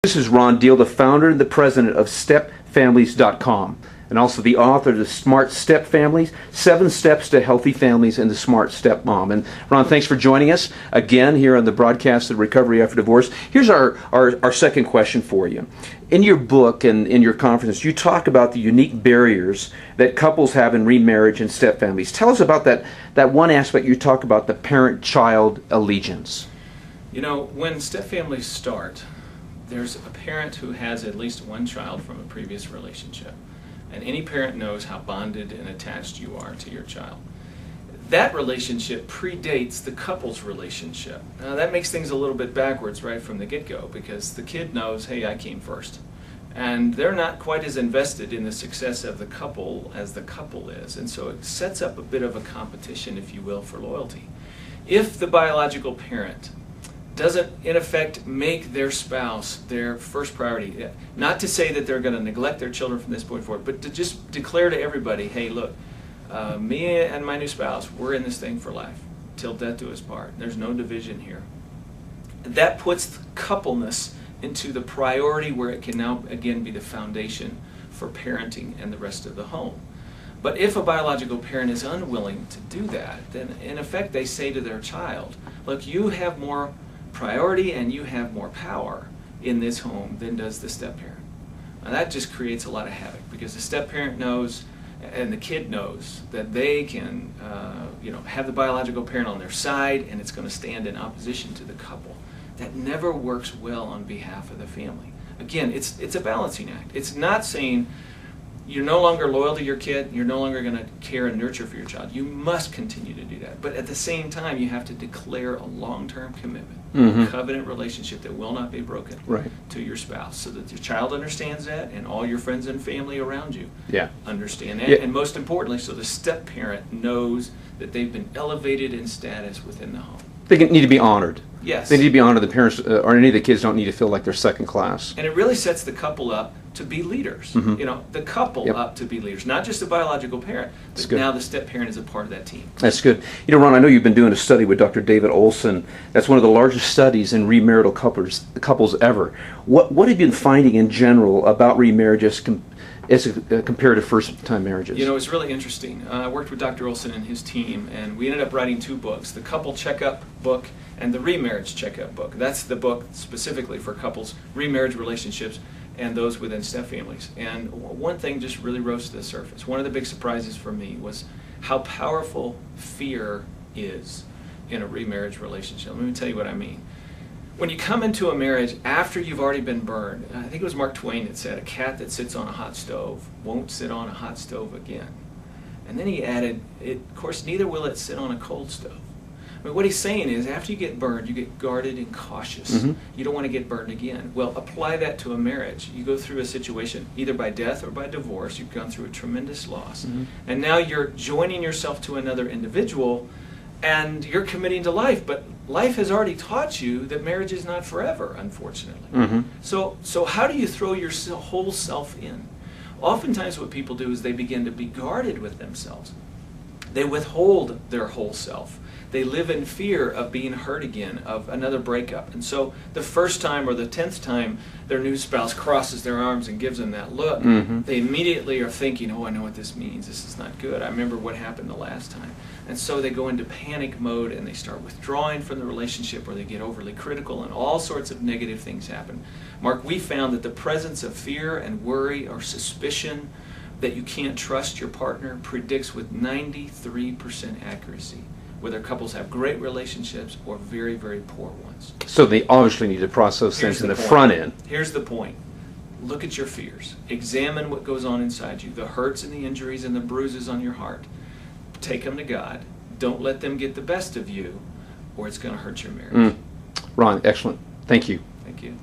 This is Ron Deal, the founder and the president of stepfamilies.com, and also the author of the Smart Step Families, 7 Steps to Healthy Families and the Smart Stepmom. And Ron, thanks for joining us again here on the broadcast of Recovery After Divorce. Here's our second question for you. In your book and in your conference, you talk about the unique barriers that couples have in remarriage and stepfamilies. Tell us about that one aspect you talk about, the parent-child allegiance. You know, when stepfamilies start, there's a parent who has at least one child from a previous relationship. And any parent knows how bonded and attached you are to your child. That relationship predates the couple's relationship. Now that makes things a little bit backwards right from the get-go, because the kid knows, hey, I came first. And they're not quite as invested in the success of the couple as the couple is. And so it sets up a bit of a competition, if you will, for loyalty. If the biological parent doesn't, in effect, make their spouse their first priority. Not to say that they're going to neglect their children from this point forward, but to just declare to everybody, hey, look, me and my new spouse, we're in this thing for life, till death do us part. There's no division here. That puts coupleness into the priority where it can now, again, be the foundation for parenting and the rest of the home. But if a biological parent is unwilling to do that, then in effect they say to their child, look, you have more priority and you have more power in this home than does the step-parent. Now that just creates a lot of havoc, because the step-parent knows and the kid knows that they can have the biological parent on their side, and it's going to stand in opposition to the couple. That never works well on behalf of the family. Again, it's a balancing act. It's not saying you're no longer loyal to your kid, you're no longer going to care and nurture for your child. You must continue to do that. But at the same time, you have to declare a long-term commitment, a covenant relationship that will not be broken to your spouse, so that your child understands that and all your friends and family around you understand that. And most importantly, so the step-parent knows that they've been elevated in status within the home. They need to be honored. Yes. They need to be honored. The parents or any of the kids don't need to feel like they're second class. And it really sets the couple up to be leaders. You know, the couple up to be leaders, not just the biological parent, but now the step-parent is a part of that team. That's good. You know, Ron, I know you've been doing a study with Dr. David Olson. That's one of the largest studies in remarital couples ever. What have you been finding in general about remarriages compared to first-time marriages? You know, it's really interesting. I worked with Dr. Olson and his team, and we ended up writing 2 books, the Couple Checkup book and the Remarriage Checkup book. That's the book specifically for couples, remarriage relationships, and those within step families. And one thing just really rose to the surface. One of the big surprises for me was how powerful fear is in a remarriage relationship. Let me tell you what I mean. When you come into a marriage after you've already been burned, I think it was Mark Twain that said, a cat that sits on a hot stove won't sit on a hot stove again. And then he added, of course, neither will it sit on a cold stove. I mean, what he's saying is, after you get burned, you get guarded and cautious. You don't want to get burned again. Well, apply that to a marriage. You go through a situation, either by death or by divorce. You've gone through a tremendous loss. And now you're joining yourself to another individual, and you're committing to life. But life has already taught you that marriage is not forever, unfortunately. So how do you throw your whole self in? Oftentimes what people do is they begin to be guarded with themselves. They withhold their whole self. They live in fear of being hurt again, of another breakup. And so the first time or the 10th time their new spouse crosses their arms and gives them that look, they immediately are thinking, oh, I know what this means. This is not good. I remember what happened the last time. And so they go into panic mode and they start withdrawing from the relationship, or they get overly critical, and all sorts of negative things happen. Mark, we found that the presence of fear and worry or suspicion that you can't trust your partner predicts with 93% accuracy whether couples have great relationships or very, very poor ones. So they obviously need to process things in the front end. Here's the point. Look at your fears. Examine what goes on inside you, the hurts and the injuries and the bruises on your heart. Take them to God. Don't let them get the best of you, or it's going to hurt your marriage. Ron, excellent. Thank you. Thank you.